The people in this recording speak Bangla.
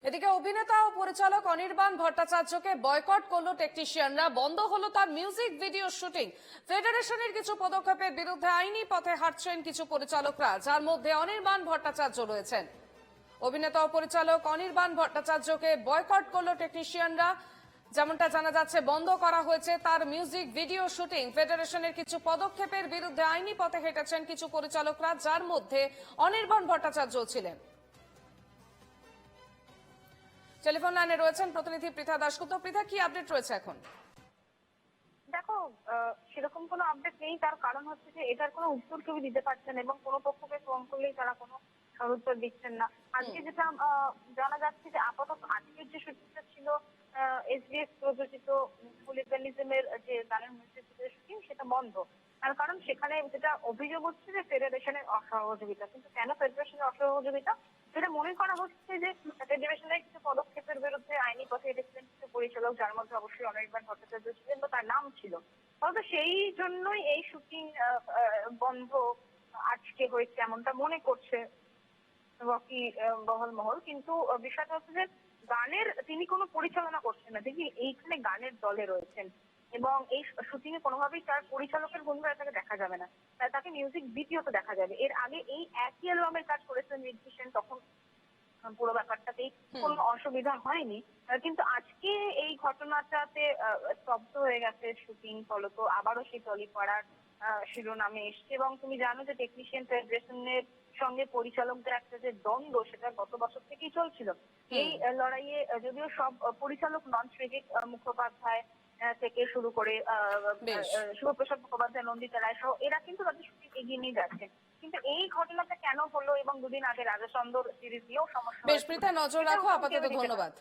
এদিকে অভিনেতা ও পরিচালক অনির্বাণ ভট্টাচার্যকে বয়কট করলো টেকনিশিয়ানরা, বন্ধ হলো তার মিউজিক ভিডিও শুটিং। ফেডারেশনের কিছু পদক্ষেপের বিরুদ্ধে আইনি পথে হাঁটছেন কিছু পরিচালকরা, যার মধ্যে অনির্বাণ ভট্টাচার্য রয়েছেন। অভিনেতা ও পরিচালক অনির্বাণ ভট্টাচার্যকে বয়কট করলো টেকনিশিয়ানরা। যেমনটা জানা যাচ্ছে, বন্ধ করা হয়েছে তার মিউজিক ভিডিও শুটিং। ফেডারেশনের কিছু পদক্ষেপের বিরুদ্ধে আইনি পথে হেঁটেছেন কিছু পরিচালকরা, যার মধ্যে অনির্বাণ ভট্টাচার্য ছিলেন। টেলিফোন লাইনে রয়েছেন প্রতিনিধি পৃথা দাশগুপ্ত। পৃথা, কি আপডেট রয়েছে এখন? দেখো, সেরকম কোনো আপডেট নেই। তার কারণ হচ্ছে যে এটার কোনো উত্তর কেউ দিতে পারছেন এবং কোনো পক্ষকে ফোন করলেই তারা কোনো উত্তর দিচ্ছেন না। আজকে যেটা জানা যাচ্ছে যে আপাতত আজকের যে শুটিংটা ছিল এসবিএস প্রযোজিত হুলিগানিজমের যে গানের মিউজিক ভিডিও শুটিং, সেটা বন্ধ। তার কারণ সেখানে যেটা অভিযোগ হচ্ছে যে ফেডারেশনের অসহযোগিতা। কিন্তু কেন ফেডারেশনের অসহযোগিতা? যেটা মনে করা হচ্ছে যে ফেডারেশনের কিছু পদক্ষেপের বিরুদ্ধে আইনি পথে হেঁটেছিলেন কিছু পরিচালক, যার মধ্যে অবশ্যই অনির্বাণ ভট্টাচার্য ছিলেন বা তার নাম ছিল। হয়তো সেই জন্যই এই শুটিং বন্ধ আজকে হয়েছে এমনটা মনে করছে রকি বহল মহল। কিন্তু বিষয়টা হচ্ছে যে গানের তিনি কোনো পরিচালনা করছেন না, দেখি এইখানে গানের দলে রয়েছেন এবং এই শুটিং এ কোনোভাবেই তার পরিচালকের ভূমিকায় তাকে দেখা যাবে না, তাকে মিউজিক ভিডিওতে দেখা যাবে। এর আগে এই একই অ্যালবামের কাজ করেছেন ঋত্বিক সেন, তখন পুরো ব্যাপারটাতেই কোনো অসুবিধা হয়নি। কিন্তু আজকে এই ঘটনাটাতে স্তব্ধ হয়ে গেছে শুটিং, ফলত আবারও সেই টলিপাড়ার শিরোনামে এসছে। এবং তুমি জানো যে টেকনিশিয়ান ফেডারেশনের সঙ্গে পরিচালকদের একটা যে দ্বন্দ্ব, সেটা গত বছর থেকেই চলছিল। এই লড়াইয়ে যদিও সব পরিচালক নন, সৃজিত মুখোপাধ্যায় থেকে শুরু করে বেশ। শুভপ্রসাদ মুখোপাধ্যায়, নন্দিতা রায় সহ এরা কিন্তু তাদের শুটিং এগিয়ে নিয়ে যাচ্ছে। কিন্তু এই ঘটনাটা কেন হলো এবং দুদিন আগে রাজা চন্দর সিরিজ দিয়েও সমস্যা বেশ হয়েছিল, পৃথা, নজর এটার রাখো। উত্তর আপাতত কেউ দিতে পারে। ধন্যবাদ।